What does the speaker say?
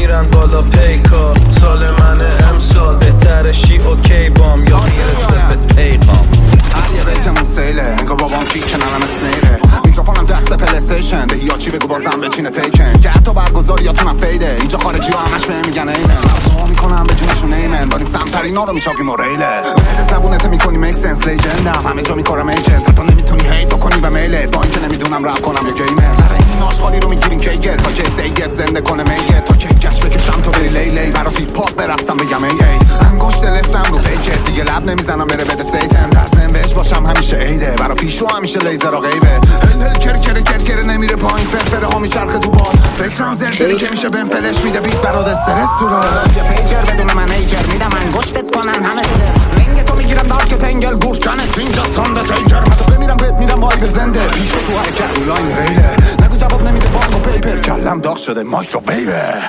میرن بالا پیکا. سال من امسال بهتره شی اوکی بام یا میرسه به پیغام. هر یه بیتمون سیله انگار بابام کیک ننم اسنیره. میکروفونم دست پلیستیشن به یا چی بگو بازم بچینه تیکن که حتی برگزاری یا تو فیده. اینجا خارجی ها همش بهم میگن ایمن دعا میکنم به جونشون ایمن داریم سمترینا رو میچاقیم و ریله بهت زبونت میکنی میک سنس لیجندم همه جا میکارم ایجنت حتی نمیتونی هیت بکنی به میله با اینکه نمیدونم رپ کنم یا گیمر. این آشغالی رو میگیرین کیگت تا که سیگت زنده کنه میگه تا که گشت بکشم تو بری لیلی برا فیت پاپ برستم بگم ای انگشت لفتم رو پیکت دیگه لب نمیزنم بره بده سیتم در زن بهش باشم همیشه عیده برا پیشو همیشه لیزر و غیبه هل کر نمیره پایین فرفره ها میچرخه تو باد فکرم زرزری که میشه بهم فلش میده بیت برات استرس تو یه پیجر بدون منیجر میدم انگشتت کنن همه سر رنگ تو میگیرم دارک تنگل گوشکنت اینجا ساند تیجر حتی بمیرم بهت میدم وای بزنده پیش تو حرکت لاین ریله نگو جواب نمیده بانک و پیپر کلم داغ شده مایکروویوه.